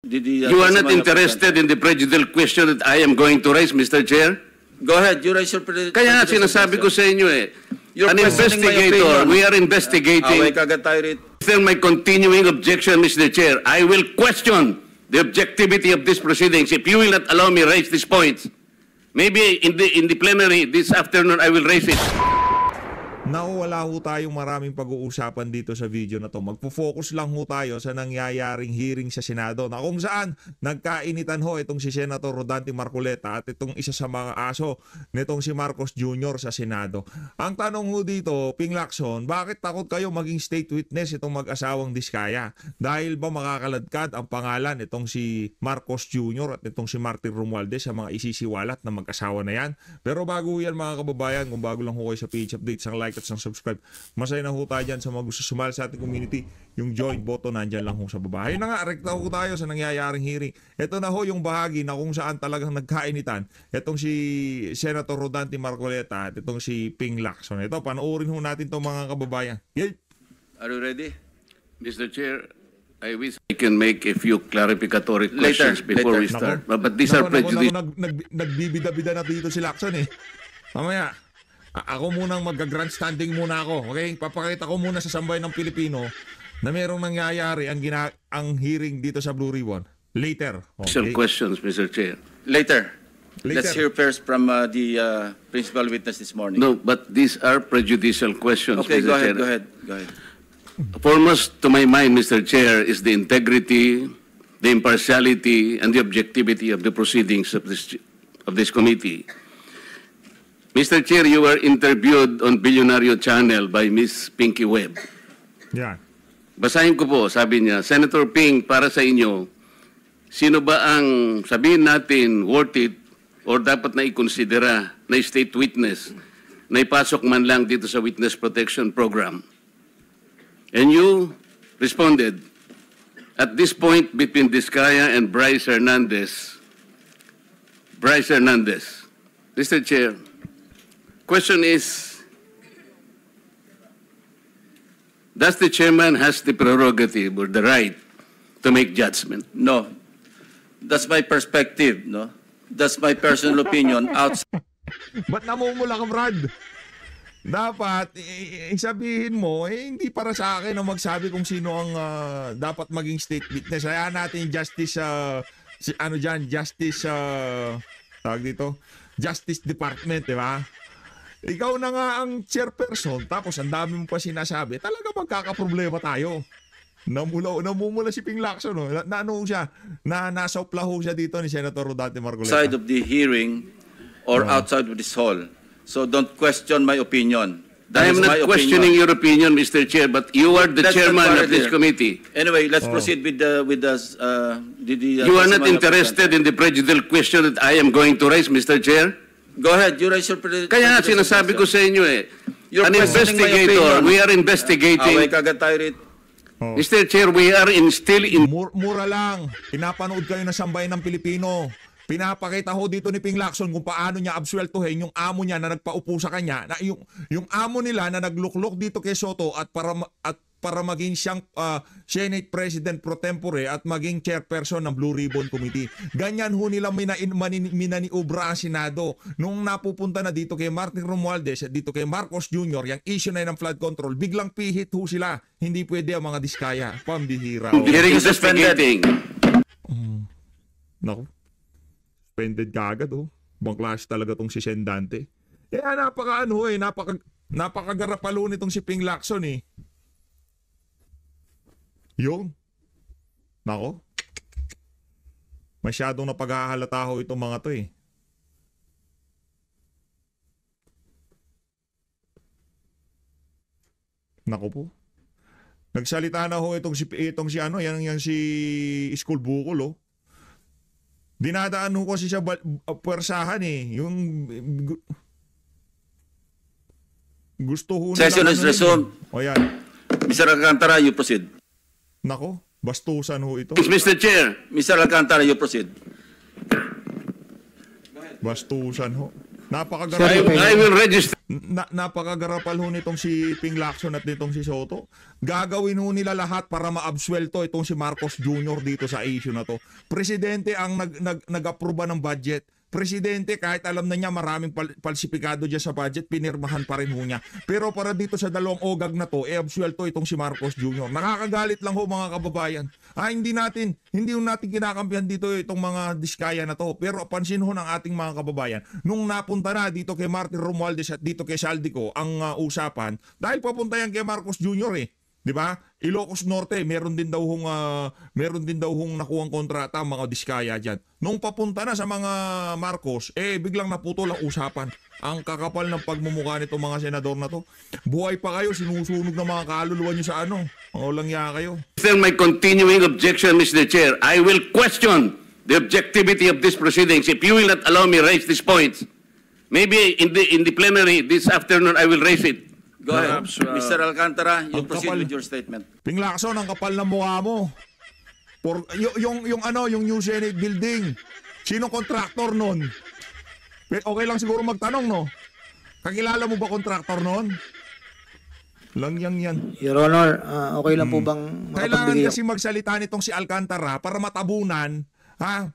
You are not interested in the prejudicial question that I am going to raise, Mr. Chair? Go ahead, you raise your Kaya nga sinasabi ko sa inyo an investigator, we are investigating. Still my continuing objection, Mr. Chair. I will question the objectivity of these proceedings if you will not allow me raise these points. Maybe in the plenary this afternoon I will raise it. Wala ho tayong maraming pag-uusapan dito sa video na to. Magpo-focus lang ho tayo sa nangyayaring hearing sa Senado na kung saan nagkainitan ho itong si Senator Rodante Marcoleta at itong isa sa mga aso nitong si Marcos Jr. sa Senado. Ang tanong ho dito, Ping Lacson, bakit takot kayo maging state witness itong mag-asawang Diskaya? Dahil ba makakaladkad ang pangalan itong si Marcos Jr. at itong si Martin Romualdez sa mga isisiwalat na mag-asawa na yan? Pero bago yan mga kababayan, kung bago lang ho kayo sa PH Updates, ang like at sang subscribe. Masaya na ho tayo dyan sa mga gusto sumali sa ating community. Yung join button nandyan lang ho sa baba. Ayun na nga, rekta ho tayo sa nangyayaring hearing. Ito na ho yung bahagi na kung saan talagang nagkainitan. Itong si Senator Rodante Marcoleta at itong si Ping Lacson. Ito, panoorin ho natin itong mga kababayan. Yay! Are you ready? Mr. Chair, I wish I can make a few clarificatory questions before we start. But these are prejudicial. Nagbibida-bida na dito si Lacson eh. Mamaya, ako munang mag-grandstanding muna ako. Okay? Papakita ko muna sa sambayan ng Pilipino na merong nangyayari ang hearing dito sa Blue Ribbon. Later. Okay? Questions, Mr. Chair. Later. Let's hear first from the principal witness this morning. No, but these are prejudicial questions, Okay, Mr. go ahead. Foremost to my mind, Mr. Chair, is the integrity, the impartiality, and the objectivity of the proceedings of this committee. Mr. Chair, you were interviewed on Billionario Channel by Miss Pinky Webb. Yeah. Basahin ko po, sabi niya, Senator Ping, para sa inyo, sino ba ang sabihin natin worth it or dapat na ikonsidera na state witness na ipasok man lang dito sa Witness Protection Program? And you responded, at this point between Diskaya and Bryce Hernandez, Mr. Chair, question is, does the chairman has the prerogative or the right to make judgment? No. That's my perspective, no? That's my personal opinion outside. Ba't namumula ka, Brad? Dapat, sabihin mo, hindi para sa akin na magsabi kung sino ang dapat maging state witness. Hayaan natin Justice, tawag dito, Justice Department, di ba? Ikaw na nga ang chairperson, tapos ang dami mo pa sinasabi, talaga magkakaproblema tayo. Namumula si Ping Lacson, no? Nasaupla ho siya dito ni Senator Rodante Marcoleta. Outside of the hearing or outside of this hall. So don't question my opinion. I am not questioning your opinion, Mr. Chair, but you are the chairman of this committee. Anyway, let's proceed with the You are not interested in the prejudicial question that I am going to raise, Mr. Chair? Go ahead, you raise your Kaya nga sinasabi ko sa inyo an investigator, we are investigating. Mr. Chair, we are still in... Mura lang. Pinapanood kayo ng sambayan ng Pilipino. Pinapakita ho dito ni Ping Lacson kung paano niya absueltuhin yung amo niya na nagpaupo sa kanya. Na yung amo nila na nagluklok dito kay Soto at para maging siyang Senate President pro tempore at maging chairperson ng Blue Ribbon Committee. Ganyan ho nila minaniobra ang Senado. Nung napupunta na dito kay Martin Romualdez at dito kay Marcos Jr., yung issue na ng flood control, biglang pihit ho sila. Hindi pwede ang mga Diskaya. Pambihira. Hearing is suspended. Naku. Suspended ka agad, oh. Ibang klase talaga tong si Sendante. Napakagarapalo nitong si Ping Lacson, eh. Yung, nako, masyadong napaghahalata ho itong mga to, eh. Nako po. Nagsalita na ho itong si School Bukol, oh. Dinadaan ho kasi siya puwersahan, eh. Yung gusto ho na session is resumed. O yan. Mr. Alcantara, you proceed. Nako, bastusan ho ito. Mr. Chair. Mr. Alcantara, you proceed. Bastusan ho. I will register. napakagarapal ho nitong si Ping Lacson at nitong si Soto. Gagawin ho nila lahat para maabsuelto itong si Marcos Jr. dito sa issue na to. Presidente ang nag-aproba ng budget. Presidente, kahit alam na niya maraming falsifikado dyan sa budget, pinirmahan pa rin ho niya. Pero para dito sa dalawang ogag na to, absuelto itong si Marcos Jr. Nakakagalit lang ho mga kababayan. Hindi natin kinakampihan dito itong mga diskaya na to. Pero pansin ho ng ating mga kababayan, nung napunta na dito kay Martin Romualdez at dito kay Saldico ang usapan, dahil papunta yan kay Marcos Jr. Di ba? Ilocos Norte, meron din daw hong nakuhang kontrata ang mga diskaya diyan. Nung papunta na sa mga Marcos, biglang naputol ang usapan. Ang kakapal ng pagmumukha nito mga senador na to. Buhay pa kayo, sinusunog ng mga kaluluwa nyo sa ano. Mga walang ya kayo. After my continuing objection, Mr. Chair, I will question the objectivity of these proceedings if you will not allow me raise these points. Maybe in the plenary this afternoon I will raise it. Go ahead, Mr. Alcantara, you proceed kapal. with your statement. Ping Lacson, ang kapal ng mukha mo. Yung New Senate building. Sino contractor nun? Okay lang siguro magtanong, no? Kakilala mo ba contractor nun? Langyang yan. Your Honor, okay lang po bang Kailangan makapagbigay kasi magsalita nitong si Alcantara para matabunan,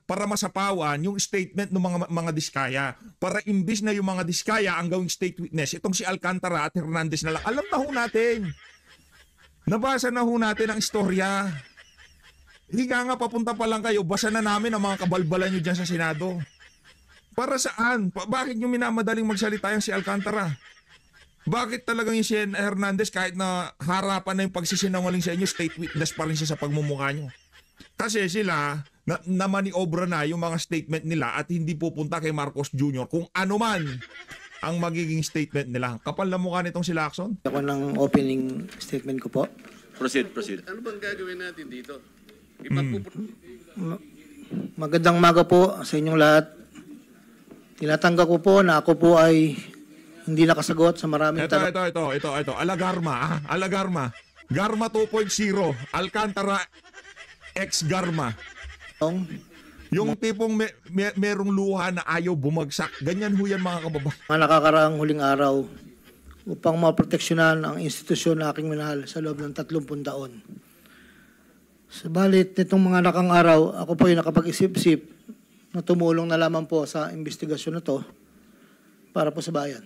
para masapawan yung statement ng mga diskaya. Para imbis na yung mga diskaya ang gawing state witness, itong si Alcantara at Hernandez na lang. Alam na ho natin. Nabasa na ho natin ang istorya. Hindi nga papunta pa lang kayo, basa na namin ang mga kabalbalan nyo dyan sa Senado. Para saan? Bakit nyo minamadaling magsalita yung si Alcantara? Bakit talagang yung si Hernandez kahit na harapan na yung pagsisinungaling sa inyo, state witness pa rin siya sa pagmumukha nyo? Kasi sila, namaniobra na yung mga statement nila at hindi pupunta kay Marcos Jr. kung ano man ang magiging statement nila. Kapal na mukha nitong si Lacson. ako ng opening statement ko po? Proceed. Ano bang gagawin natin dito? Magandang umaga po sa inyong lahat. Tinatanggap ko po na ako po ay hindi nakasagot sa maraming tanong. Ito. Alagarma. Alagarma. Garma 2.0. Alcantara X Garma. Yung tipong merong luha na ayaw bumagsak. Ganyan ho yan mga kababayan. Mga nakakaraang huling araw upang maproteksyonan ang institusyon na aking minahal sa loob ng 30 taon. Subalit nitong mga nakang araw, ako po ay nakapag-isip-isip na tumulong na lamang po sa investigasyon na to para po sa bayan.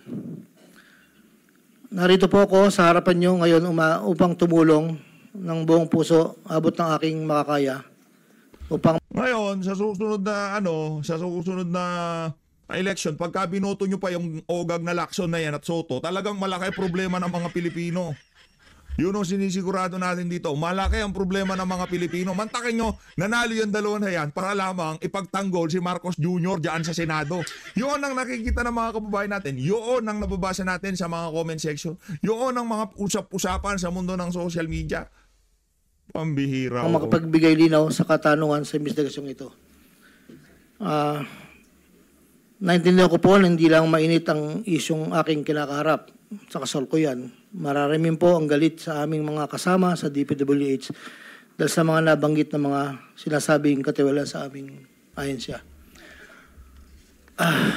Narito po ako sa harapan nyo ngayon upang tumulong ng buong puso, abot ng aking makakaya, upang Ngayon, sa susunod na election, pagka binoto nyo pa yung ogag na Lacson na yan at Soto, talagang malaki problema ng mga Pilipino. Yun ang sinisigurado natin dito. Malaki ang problema ng mga Pilipino. Mantakin nyo, nanalo yung dalawa na yan para lamang ipagtanggol si Marcos Jr. dyan sa Senado. Yun ang nakikita ng mga kababayan natin. Yun ang nababasa natin sa mga comment section. Yun ang mga usap-usapan sa mundo ng social media. Pambihira. ang makapagbigay linaw sa katanungan sa investigasyong ito. Naintindihan ko po na hindi lang mainit ang isyong aking kinakaharap sa kasalukuyan. Mararamin po ang galit sa aming mga kasama sa DPWH dahil sa mga nabanggit na mga sinasabing katiwala sa aming ahensya.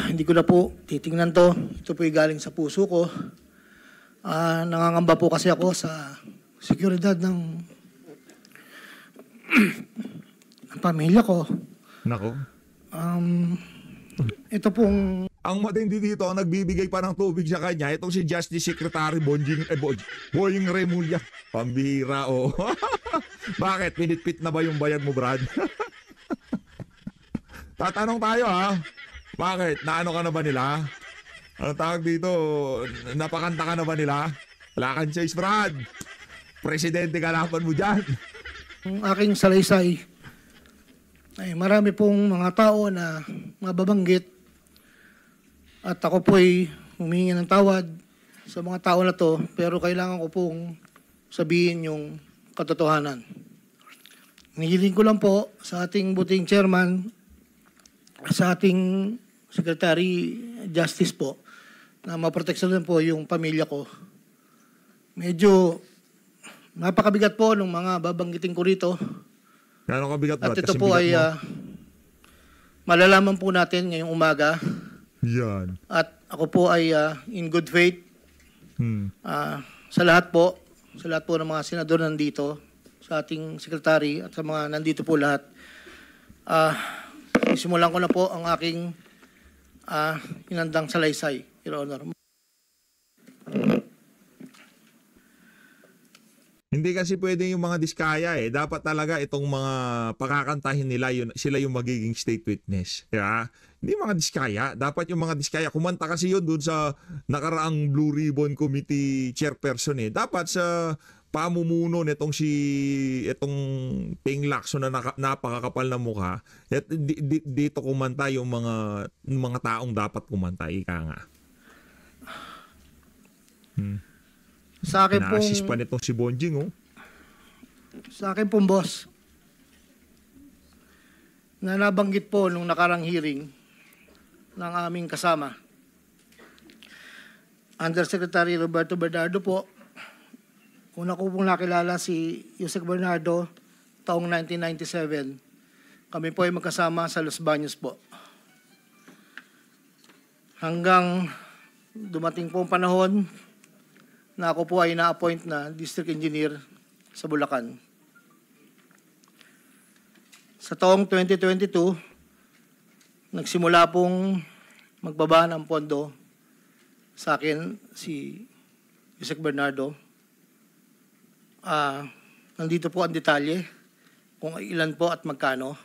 Hindi ko na po titingnan to. Ito po'y galing sa puso ko. Nangangamba po kasi ako sa seguridad ng pamilya ko. Nako. Ito pong Ang matindi dito, ang nagbibigay pa ng tubig sa kanya, itong si Justice Secretary Boying Remulla. Pambihira, oh. Bakit? Pinitpit na ba yung bayad mo, Brad? Tatanong tayo, ha? Bakit? Naano ka na ba nila? Ano tawag dito? Napakanta ka na ba nila? Wala kang choice, Brad. Presidente kalaban mo dyan. ang aking salaysay ay marami pong mga tao na mababanggit at ako po'y humingi ng tawad sa mga tao na to, pero kailangan ko pong sabihin yung katotohanan. Nihiling ko lang po sa ating buting chairman, sa ating Secretary Justice po, na maproteksyonan po yung pamilya ko. Medyo napakabigat po ng mga babanggitin ko rito. Gano'ng kabigat, Brad? At ito Kasi po bigat ay mo. malalaman po natin ngayong umaga. Yan. At ako po ay in good faith sa lahat po ng mga senador nandito, sa ating sekretary at sa mga nandito po lahat. Isimulan ko na po ang aking hinandang salaysay, Your Honor. Hindi kasi pwede yung mga diskaya eh. Dapat talaga itong mga pakakantahin nila, sila yung magiging state witness. Kaya, hindi mga diskaya. Dapat yung mga diskaya. Kumanta kasi yun dun sa nakaraang Blue Ribbon Committee chairperson eh. Dapat sa pamumuno nitong itong Ping Lacson na napakakapal na mukha, at dito kumanta yung mga taong dapat kumanta. Ika nga. Sa akin pong, na-assist pa nitong si Bonjing, oh. Sa akin pong, boss, na nabanggit po nung nakarang hearing ng aming kasama, Undersecretary Roberto Bernardo po. Una ko pong nakilala si Yusek Bernardo taong 1997. Kami po ay magkasama sa Los Baños po. Hanggang dumating po ang panahon na ako po ay na-appoint na district engineer sa Bulacan. Sa taong 2022, nagsimula pong magbaba ng pondo sa akin si Yusek Bernardo. Nandito po ang detalye kung ilan po at magkano.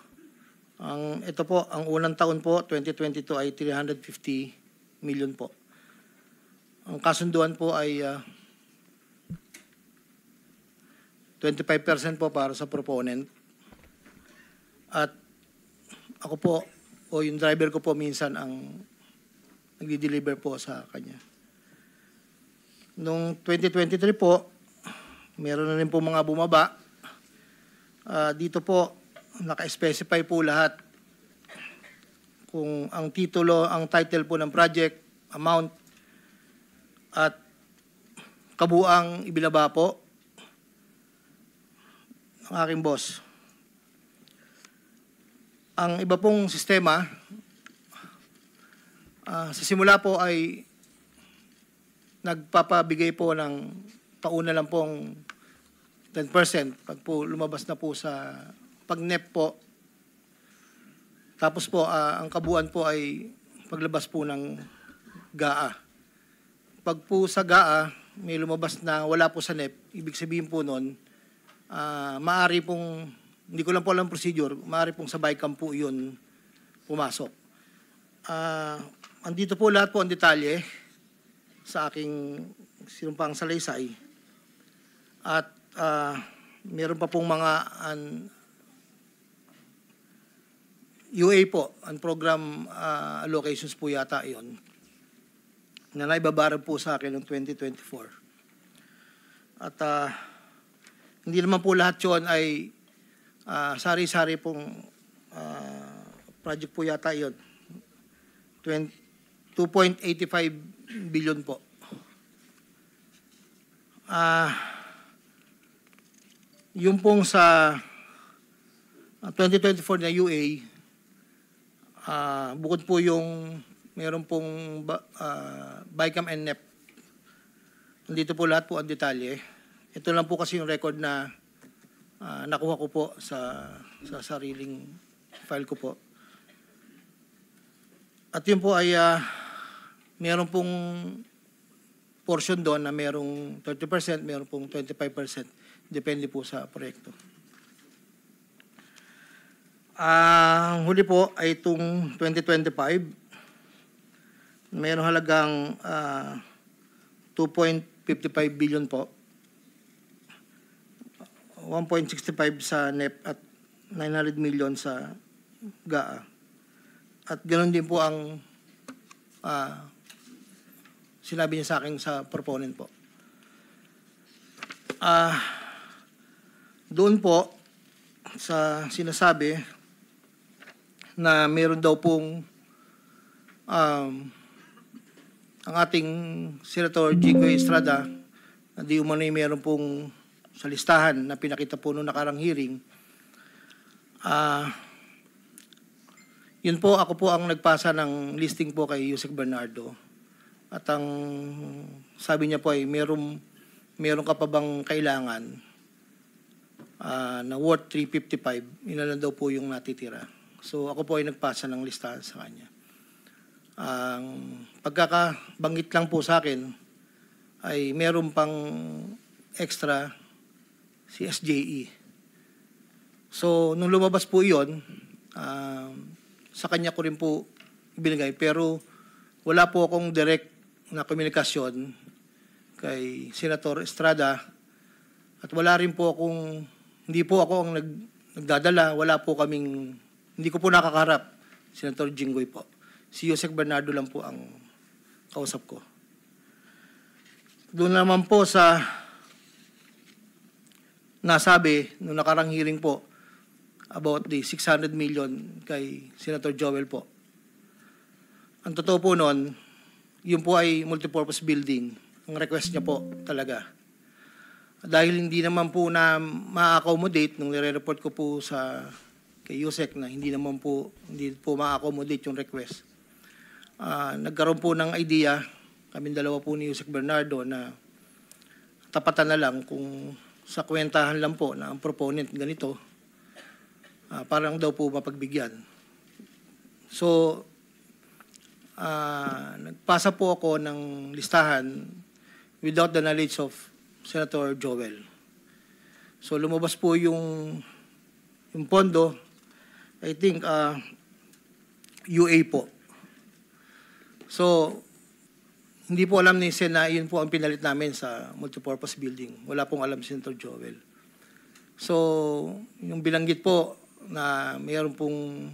Ito po, ang unang taon po, 2022 ay 350 million po. Ang kasunduan po ay 25% po para sa proponent. At ako po, o yung driver ko po minsan ang nagdi-deliver po sa kanya. Noong 2023 po, meron na rin po mga bumaba. Dito po, naka-specify po lahat kung ang titulo, ang title po ng project, amount, at kabuang ibinaba po ng aking boss. Ang iba pong sistema, sa simula po ay nagpapabigay po ng tauna lang pong 10%. Pag po lumabas na po sa pag-NEP po. Tapos po, ang kabuuan po ay paglabas po ng GAA. Pag po sa GAA, may lumabas na wala po sa NEP, ibig sabihin po nun, maaari pong, hindi ko lang po alam procedure, maaari pong sa BICAM po yun pumasok. Andito po lahat po ang detalye sa aking sinumpang salaysay. At meron pa pong mga UA po, ang program allocations po yata yon na naibabarag po sa akin noong 2024. At hindi naman po lahat yun ay sari-sari pong project po yata yon. 2.85 billion po. Yung pong sa 2024 na UA, bukod po yung meron pong BICAM and NEP. Nandito po lahat po ang detalye. Ito lang po kasi yung record na nakuha ko po sa sariling file ko po. At yun po ay meron pong portion doon na merong 30%, meron pong 25%. Depende po sa proyekto. Ang huli po ay itong 2025. Mayroong halagang 2.55 billion po. 1.65 sa NEP at 900 million sa GAA. At ganoon din po ang sinabi niya sa akin sa proponent po. Doon po sa sinasabi na meron daw pong ang ating Senator Jico Estrada na di umano'y meron pong sa listahan na pinakita po noong nakarang hearing. Yun po, ako po ang nagpasa ng listing po kay Yusek Bernardo. At ang sabi niya po ay meron ka pa bang kailangan na worth 355, ilan daw po yung natitira. So ako po ay nagpasa ng listahan sa kanya. Ang pagkakabanggit lang po sa akin ay meron pang extra si SJE. So nung lumabas po iyon, sa kanya ko rin po ibinigay, pero wala po akong direct na komunikasyon kay Senator Estrada at wala rin po akong, hindi po ako ang nagdadala, wala po kaming, hindi ko po nakakaharap, Senator Jinggoy po. Si Yusek Bernardo lang po ang kausap ko. Doon naman po sa nasabi nung nakarang hearing po about the 600 million kay Senator Joel po. Ang totoo po noon, yun po ay multipurpose building. Ang request niya po talaga. Dahil hindi naman po na ma-accommodate nung nire-report ko po kay Yusek na hindi po ma-accommodate yung request. Nagkaroon po ng idea, kaming dalawa po ni Yusek Bernardo, na tapatan na lang kung sa kwentahan lang po na ang proponent ganito, parang daw po mapagbigyan. So, nagpasa po ako ng listahan without the knowledge of Senator Joel. So lumabas po yung pondo, I think UA po. So hindi po alam ni Sen na yun po ang pinalit namin sa multipurpose building. Wala pong alam si Senator Joel. So yung binanggit po na mayroon pong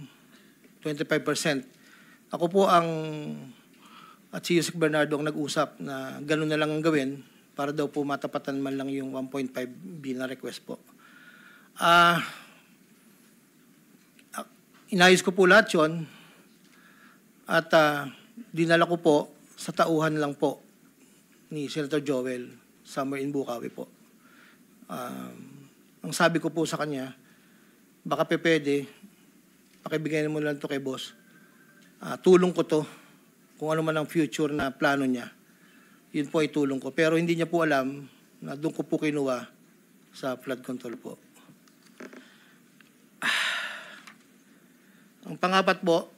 25%, ako po at si Yusek Bernardo ang nag-usap na gano'n na lang ang gawin para daw po matapatan man lang yung 1.5B na request po. Inayos ko po lahat yun at dinala ko po sa tauhan lang po ni Senator Joel somewhere in Bukawi po. Ang sabi ko po sa kanya, baka pwede, pakibigay mo lang to kay boss. Tulong ko to, kung ano man ang future na plano niya, yun po ay tulong ko. Pero hindi niya po alam na doon ko po kinuha sa flood control po. Ang pangapat po,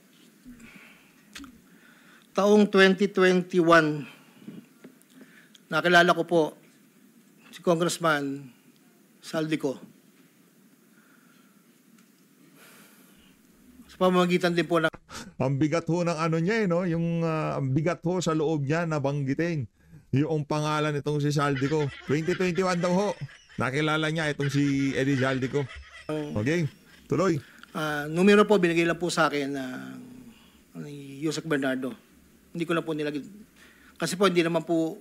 taong 2021, nakilala ko po si Congressman Saldico. Sa pamamagitan din po ng Ang bigat ho ng ano niya no, yung ang bigat ho sa loob niya na banggitin yung pangalan nitong si Saldico. 2021 daw ho. Nakilala niya itong si Eddie Saldico. Okay, tuloy. Numero po binigay lang po sa akin ni Yusek Bernardo. Hindi ko lang po nilagay. Kasi po hindi naman po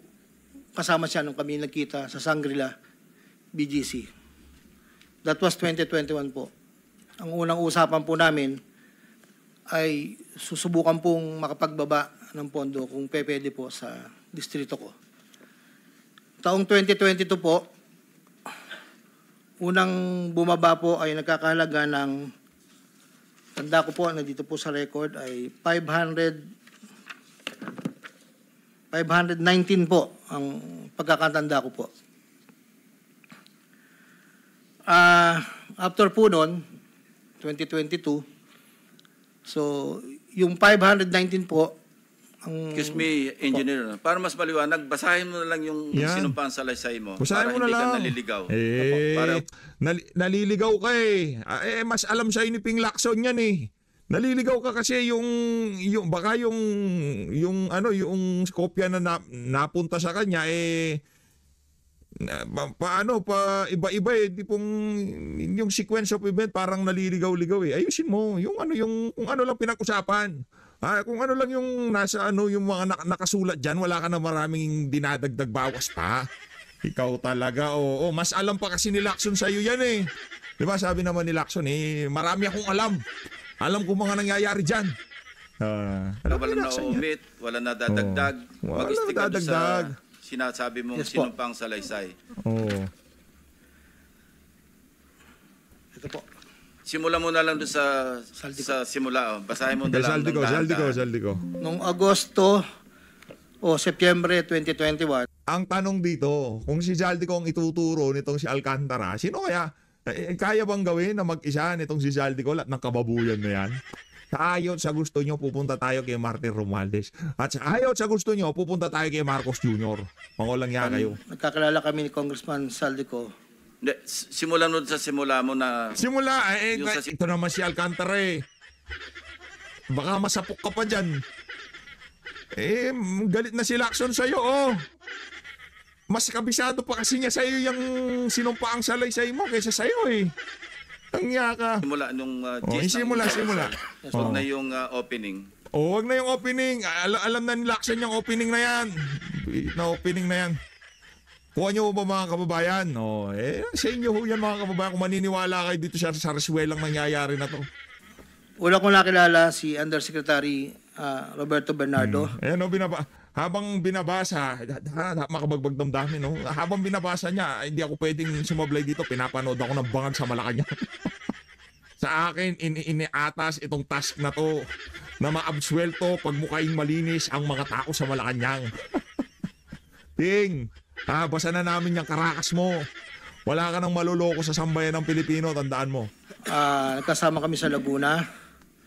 kasama siya nung kami nagkita sa Shangri-La BGC. That was 2021 po. Ang unang usapan po namin ay susubukan pong makapagbaba ng pondo kung pwede po sa distrito ko. Taong 2022 po, unang bumaba po ay nagkakahalaga ng, tanda ko po, nandito po sa record, ay 519 po ang pagkakatanda ko po. After po noon, 2022, so, yung 519 po, ang... Excuse me, engineer. Para mas maliwanag, basahin mo na lang yung sinumpang salaysay mo. Basahin mo na lang. Para hindi ka naliligaw. Naliligaw ka eh. Mas alam sa'yo ni Ping Lacson yan eh. Naliligaw ka kasi yung kopya na napunta sa kanya iba-iba eh, di pong yung sequence of event parang naliligaw-ligaw eh. Ayusin mo yung kung ano lang pinag-usapan. Kung ano lang yung nasa yung mga nakasulat diyan, wala ka na maraming dinadagdag bawas pa. Ikaw talaga, oo. Mas alam pa kasi ni Lacson sa iyo yan eh. 'Di ba sabi naman ni Lacson marami akong alam. Alam ko mga nangyayari diyan. Wala na omit, wala na dadagdag. Mag-stick ka sa sinasabi mong sinumpang salaysay. Oo. Ito po. Simula mo na lang doon sa simula. Basahin mo na lang. Saldico. Noong Agosto o Setyembre 2021. Ang tanong dito, kung si Zaldico ang ituturo nitong si Alcantara, sino kaya, kaya bang gawin na mag-isa nitong si Zaldico lahat ng kababuyan na yan? Sa ayot sa gusto nyo, pupunta tayo kay Martin Romualdez. At sa ayot sa gusto nyo, pupunta tayo kay Marcos Jr. Mangulang yan kayo. Nagkakilala kami ni Congressman Zaldico. Hindi, simulan mo sa simula mo na... Simula, Yung sa- ito naman si Alcantara eh. Baka masapok ka pa dyan. Galit na si Lacson sa'yo, oh. Mas kabisado pa kasi niya sa'yo yung sinumpaang salaysay mo kaysa sa'yo eh. Tangya ka. Simula nung Simula. Huwag na yung opening. Wag na yung opening. Alam na ni Lacson yung opening na yan. Na opening na yan. Kuha nyo ba mga kababayan? Sa inyo ho yan mga kababayan. Kung maniniwala kayo dito sa reswelang nangyayari na to. Una kong nakilala si Undersecretary Roberto Bernardo. Habang binabasa, makabagbag damdamin, no? Habang binabasa niya, hindi ako pwedeng sumablay dito. Pinapanood ako ng bangag sa Malacanang. Sa akin, iniatas itong task na to na maabswelto pag mukhaing malinis ang mga tao sa Malacanang. Ting, basa na namin yung karakas mo. Wala ka nang maluloko sa sambayan ng Pilipino, tandaan mo. Nagkasama kami sa Laguna.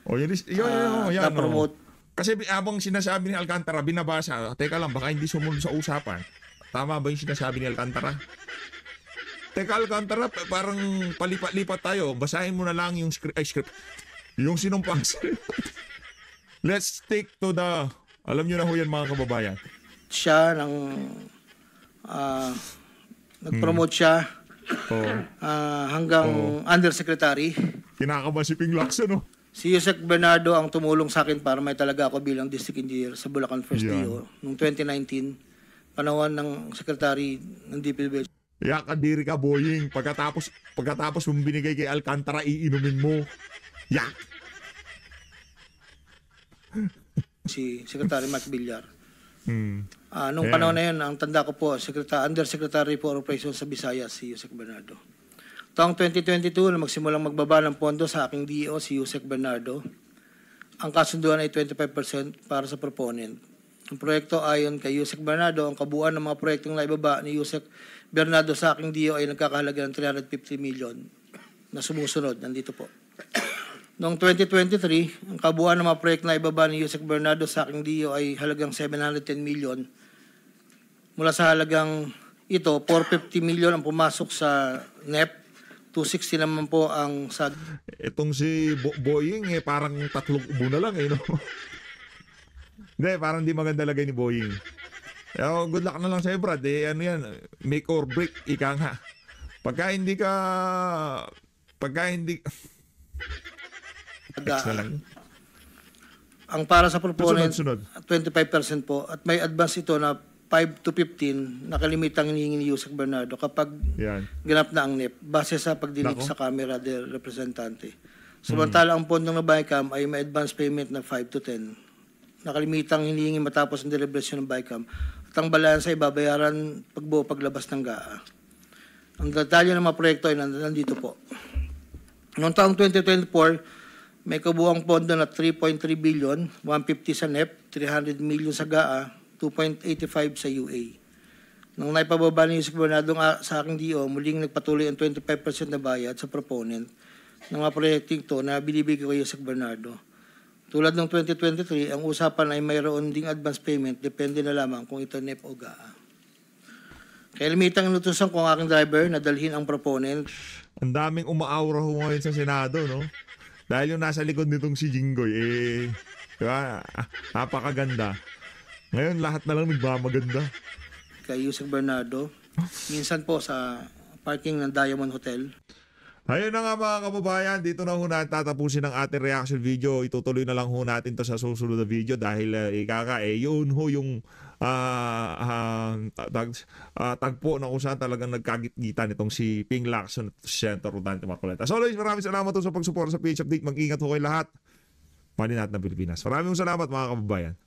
Yan. Na-promote. Kasi habang sinasabi ni Alcantara, binabasa, teka lang, baka hindi sumunod sa usapan. Tama ba yung sinasabi ni Alcantara? Teka Alcantara, parang palipat-lipat tayo. Basahin mo na lang yung script. Yung sinumpang. Let's stick to the... Alam nyo na ho yan mga kababayan. Siya nag-promote siya hanggang undersecretary. Kinakabahan si Ping Lacson, no? Si Yusek Bernardo ang tumulong sa akin para may talaga ako bilang district engineer sa Bulacan First DO noong 2019, panahon ng secretary ng DPWH. Kadiri ka, boying. Pagkatapos mong binigay kay Alcantara, iinumin mo. Si Secretary Mark Villar. Nung panahon na yun, ang tanda ko po, Undersecretary for Operations sa Visayas, si Yusek Bernardo. Taong 2022, na magsimulang magbaba ng pondo sa aking DO, si Yusek Bernardo, ang kasunduan ay 25% para sa proponent. Ang proyekto ayon kay Yusek Bernardo, ang kabuuan ng mga proyektong naibaba ni Yusek Bernardo sa aking DO ay nagkakahalaga ng 350 million na sumusunod. Nandito po. Noong 2023, ang kabuuan ng mga proyekto na ibaba ni Yusek Bernardo sa aking DO ay halagang 710 million. Mula sa halagang ito, 450 million ang pumasok sa NEP, 260 naman po ang sa... Itong si Boying, parang 3 ubo na lang, no? Hindi, parang di maganda lagay ni Boying. Good luck na lang sa'yo, Brad. Ano yan, make or break, ika nga. Pagka hindi... Next na lang. Ang para sa proponent, Sunod. 25% po. At may advance ito na 5 to 15 nakalimitang hinihingi ni Yusek Bernardo kapag ganap na ang NEP base sa pagdinig sa Kamera de Representante. Samantala ang pondong na BICAM ay may advance payment na 5 to 10. Nakalimitang hinihingi matapos ang deliberasyon ng BICAM at ang balansa ay babayaran pagbuo paglabas ng GAA. Ang detalye ng mga proyekto ay nandito po. Noong taong 2024, may kabuuang pondo na 3.3 billion, 150 sa NEP, 300 million sa GAA, 2.85 sa UA. Nung naipababa ni Yusek Bernardo sa aking DO, muling nagpatuloy ang 25% na bayad sa proponent ng mga proyekting to na binibigay ko kay Yusek Bernardo. Tulad ng 2023, ang usapan ay mayroon ding advance payment, depende na lamang kung ito NEP o GAA. Kaya limitang inutusan ko ang aking driver na dalhin ang proponent. Ang daming umaaura ho ngayon sa Senado, no? Dahil yung nasa likod nitong si Jinggoy, diba? Napakaganda. Ngayon, lahat na lang nagmamaganda. Kay Yusek Bernardo. Minsan po sa parking ng Diamond Hotel. Ayun na nga mga kababayan, dito na ho natin tatapusin ang ating reaction video. Itutuloy na lang ho natin to sa susunod na video dahil yun ho yung tagpo na kung saan talagang nagkagit-gitan itong si Ping Lacson at si Senator Rodante Marcoleta. So always, maraming salamat sa pagsuporta sa PH Update. Mag-ingat ho kayo lahat. Maninat na Pilipinas. Maraming salamat mga kababayan.